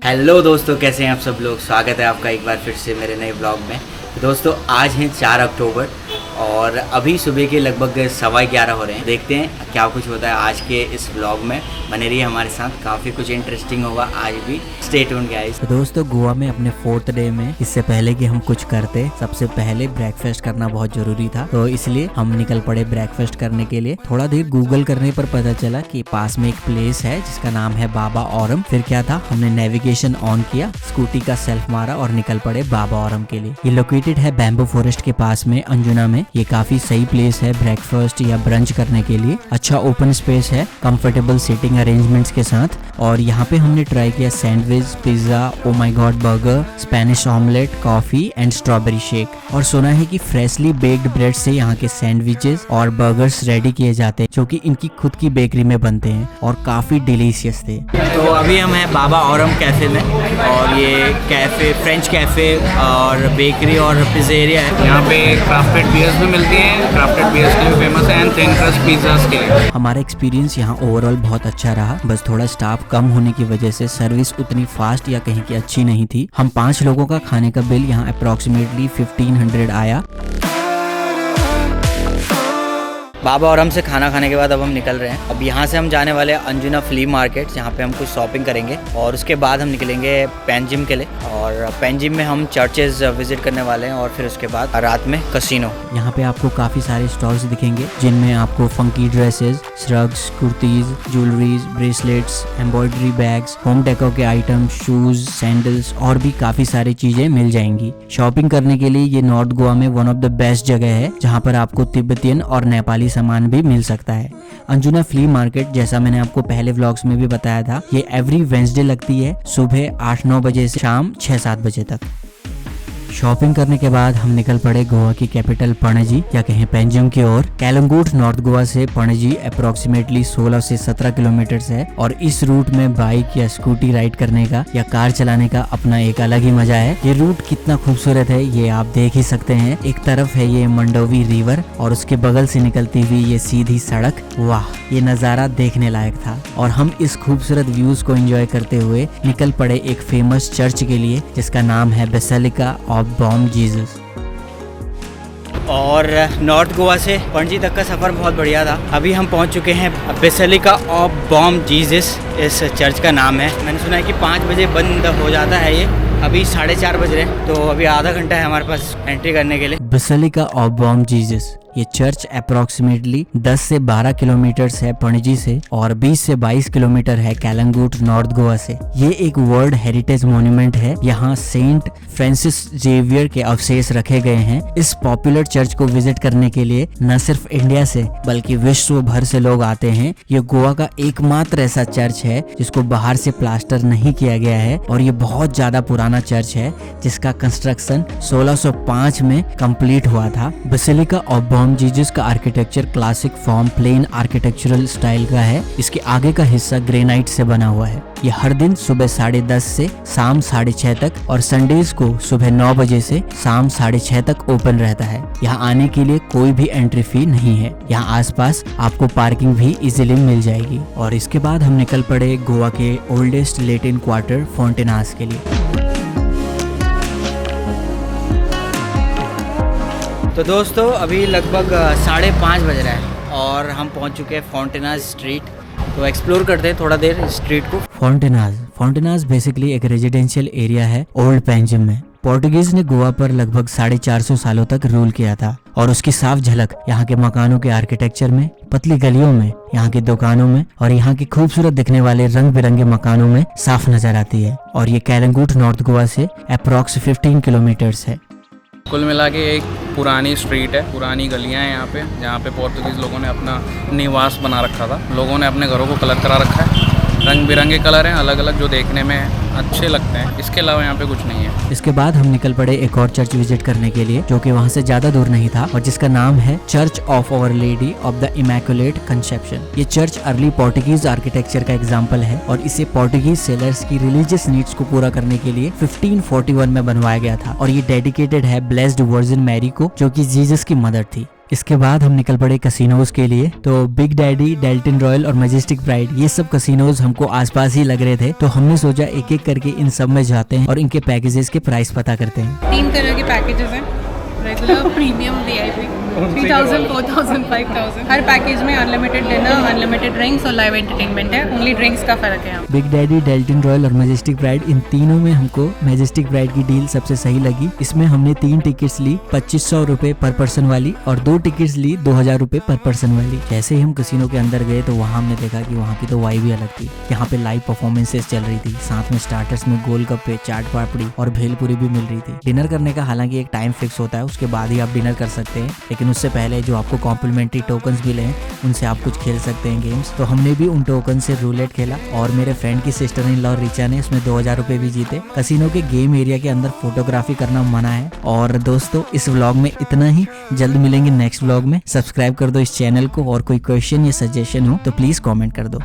Hello दोस्तों, कैसे हैं आप सब लोग। स्वागत है आपका एक बार फिर से मेरे नए ब्लॉग में। तो दोस्तों आज है 4 अक्टूबर और अभी सुबह के लगभग 11:15 हो रहे हैं। देखते हैं क्या कुछ होता है आज के इस ब्लॉग में। बने रहिए हमारे साथ, काफ़ी कुछ इंटरेस्टिंग होगा आज भी। Stay tuned guys. तो दोस्तों गोवा में अपने 4th डे में इससे पहले कि हम कुछ करते, सबसे पहले ब्रेकफास्ट करना बहुत जरूरी था। तो इसलिए हम निकल पड़े ब्रेकफास्ट करने के लिए। थोड़ा देर गूगल करने पर पता चला कि पास में एक प्लेस है जिसका नाम है बाबा औरम। फिर क्या था, हमने नेविगेशन ऑन किया, स्कूटी का सेल्फ मारा और निकल पड़े बाबा औरम के लिए। ये लोकेटेड है बैम्बू फॉरेस्ट के पास में, अंजुना में। ये काफी सही प्लेस है ब्रेकफास्ट या ब्रंच करने के लिए। अच्छा ओपन स्पेस है, कंफर्टेबल सीटिंग अरेंजमेंट्स के साथ। और यहाँ पे हमने ट्राई किया sandwich, pizza, oh my God burger, Spanish omelette, coffee and strawberry shake. और सुना है कि फ्रेशली बेक्ड ब्रेड से यहाँ के सैंडविचेस और बर्गर्स रेडी किए जाते हैं, जो कि इनकी खुद की बेकरी में बनते हैं और काफी डिलीशियस थे। तो अभी हम हैं बाबा औरम कैफ़े में, और ये कैफ़े फ्रेंच कैफ़े और बेकरी और पिज़्ज़ा एरिया है। यहाँ पे क्राफ्टेड बियर्स भी मिलती हैं, क्राफ्टेड बियर्स के लिए फेमस है, एंड थिन क्रस्ट पिज़्ज़ास के लिए। हमारा एक्सपीरियंस यहाँ ओवरऑल बहुत अच्छा रहा, बस थोड़ा स्टाफ कम होने की वजह से सर्विस उतनी फास्ट या कहीं की अच्छी नहीं थी। हम 5 लोगों का खाने का बिल यहाँ अप्रोक्सीमेटली 1500 आया। बाबा औरम से खाना खाने के बाद अब हम निकल रहे हैं। अब यहाँ से हम जाने वाले हैं अंजुना फ्ली मार्केट, जहाँ पे हम कुछ शॉपिंग करेंगे और उसके बाद हम निकलेंगे पेंजिम के लिए। और पेंजिम में हम चर्चेज विजिट करने वाले हैं और फिर उसके बाद रात में कसिनो। यहाँ पे आपको काफी सारे स्टॉल्स दिखेंगे जिनमें आपको funky dresses, shrugs, kurtis, jewelleries, bracelets, embroidery bags, home decor के आइटम्स, शूज, सैंडल्स और भी काफी सारी चीजें मिल जाएंगी। शॉपिंग करने के लिए ये नॉर्थ गोवा में वन ऑफ द बेस्ट जगह है, जहाँ पर आपको तिब्बतियन और नेपाली सामान भी मिल सकता है। अंजुना फ्ली मार्केट, जैसा मैंने आपको पहले व्लॉग्स में भी बताया था, ये एवरी वेंसडे लगती है सुबह 8-9 बजे से शाम 6-7 बजे तक। शॉपिंग करने के बाद हम निकल पड़े गोवा की कैपिटल पणजी या कहें पेंजिम की ओर। कैलंगूट नॉर्थ गोवा से पणजी अप्रोक्सीमेटली 16 से 17 किलोमीटर है और इस रूट में बाइक या स्कूटी राइड करने का या कार चलाने का अपना एक अलग ही मजा है। ये रूट कितना खूबसूरत है ये आप देख ही सकते हैं। एक तरफ है ये मंडोवी रिवर और उसके बगल से निकलती हुई ये सीधी सड़क। वाह, ये नजारा देखने लायक था। और हम इस खूबसूरत व्यूज को एंजॉय करते हुए निकल पड़े एक फेमस चर्च के लिए जिसका नाम है बेसिलिका ऑफ बॉम जीसस। और नॉर्थ गोवा से पणजी तक का सफ़र बहुत बढ़िया था। अभी हम पहुंच चुके हैं बेसिलिका ऑफ बॉम जीसस, इस चर्च का नाम है। मैंने सुना है कि 5 बजे बंद हो जाता है ये, अभी 4:30 बज रहे हैं, तो अभी आधा घंटा है हमारे पास एंट्री करने के लिए। बेसिलिका ऑफ बॉम जीसस ये चर्च अप्रोक्सीमेटली 10 से 12 किलोमीटर है पणजी से और 20 से 22 किलोमीटर है कैलंगूट नॉर्थ गोवा से। ये एक वर्ल्ड हेरिटेज मॉन्यूमेंट है। यहाँ सेंट फ्रांसिस जेवियर के अवशेष रखे गए हैं। इस पॉपुलर चर्च को विजिट करने के लिए न सिर्फ इंडिया से बल्कि विश्व भर से लोग आते हैं। ये गोवा का एकमात्र ऐसा चर्च है जिसको बाहर से प्लास्टर नहीं किया गया है और ये बहुत ज्यादा पुराना चर्च है जिसका कंस्ट्रक्शन 1605 में कंप्लीट हुआ था। बेसिलिका ऑफ बॉम जीसस का architecture classic form plain architectural style का है। इसके आगे का हिस्सा ग्रेनाइट से बना हुआ है। ये हर दिन सुबह 10:30 से शाम 6:30 तक और संडेज को सुबह 9 बजे से शाम 6:30 तक ओपन रहता है। यहाँ आने के लिए कोई भी एंट्री फी नहीं है। यहाँ आसपास आपको पार्किंग भी इजीली मिल जाएगी। और इसके बाद हम निकल पड़े गोवा के ओल्डेस्ट लेटिन क्वार्टर फोंटेनास के लिए। तो दोस्तों अभी लगभग 5:30 बज रहा है और हम पहुंच चुके हैं फोंटेनास स्ट्रीट। तो एक्सप्लोर करते हैं थोड़ा देर इस स्ट्रीट को। फोंटेनास बेसिकली एक रेजिडेंशियल एरिया है ओल्ड पेंजिम में। पोर्टुगीज ने गोवा पर लगभग 450 सालों तक रूल किया था और उसकी साफ झलक यहाँ के मकानों के आर्किटेक्चर में, पतली गलियों में, यहाँ की दुकानों में और यहाँ के खूबसूरत दिखने वाले रंग बिरंगे मकानों में साफ नजर आती है। और ये कैलंगूट नॉर्थ गोवा से अप्रोक्स 15 किलोमीटर है। कुल मिला के एक पुरानी स्ट्रीट है, पुरानी गलियां हैं यहाँ पे, जहाँ पे पोर्तुगीज़ लोगों ने अपना निवास बना रखा था। लोगों ने अपने घरों को कलर करा रखा है, रंग बिरंगे कलर हैं अलग अलग जो देखने में अच्छे लगते हैं। इसके अलावा यहाँ पे कुछ नहीं है। इसके बाद हम निकल पड़े एक और चर्च विजिट करने के लिए जो कि वहाँ से ज्यादा दूर नहीं था और जिसका नाम है church of our lady of the immaculate conception. ये चर्च अर्ली पोर्टुगीज आर्किटेक्चर का एग्जाम्पल है और इसे पोर्टुगीज सेलर्स की रिलीजियस नीड्स को पूरा करने के लिए 1541 में बनवाया गया था। और ये डेडिकेटेड है ब्लेस्ड वर्जिन मैरी को, जो कि जीसस की मदर थी। इसके बाद हम निकल पड़े कसिनोज के लिए। तो बिग डैडी, डेल्टन रॉयल और मैजेस्टिक प्राइड, ये सब कसिनोज हमको आसपास ही लग रहे थे, तो हमने सोचा एक एक करके इन सब में जाते हैं और इनके पैकेजेस के प्राइस पता करते हैं। 3 तरह के पैकेजेस हैं, रेगुलर, प्रीमियम, VIP, 3000, 4000, 5000। हर पैकेज में अनलिमिटेड डिनर, अनलिमिटेड ड्रिंक्स और लाइव एंटरटेनमेंट है। ओनली ड्रिंक्स का फर्क है यहाँ। बिग डैडी, डेल्टन रॉयल और मैजेस्टिक प्राइड, इन तीनों में हमको मैजेस्टिक प्राइड की डील सबसे सही लगी। इसमें हमने 3 टिकट्स ली 2500 रुपए पर पर्सन वाली और 2 टिकट्स ली 2000 रुपए पर पर्सन वाली। जैसे ही हम कसिनो के अंदर गए तो वहाँ हमने देखा कि वहाँ की तो वाइब ही अलग थी। यहाँ पे लाइव परफॉर्मेंसेस चल रही थी, साथ में स्टार्टर्स में गोलगप्पे, चाट पापड़ी और भेलपुरी भी मिल रही थी। डिनर करने का हालांकि एक टाइम फिक्स होता है, उसके बाद ही आप डिनर कर सकते हैं, लेकिन उससे पहले जो आपको कॉम्प्लीमेंट्री टोकन्स मिले हैं उनसे आप कुछ खेल सकते हैं गेम्स। तो हमने भी उन टोकन से रूलेट खेला और मेरे फ्रेंड की सिस्टर इन लॉ रिचा ने उसमें 2000 रुपए भी जीते। कसिनो के गेम एरिया के अंदर फोटोग्राफी करना मना है। और दोस्तों इस व्लॉग में इतना ही, जल्द मिलेंगे नेक्स्ट व्लॉग में। सब्सक्राइब कर दो इस चैनल को और कोई क्वेश्चन या सजेशन हो तो प्लीज कॉमेंट कर दो।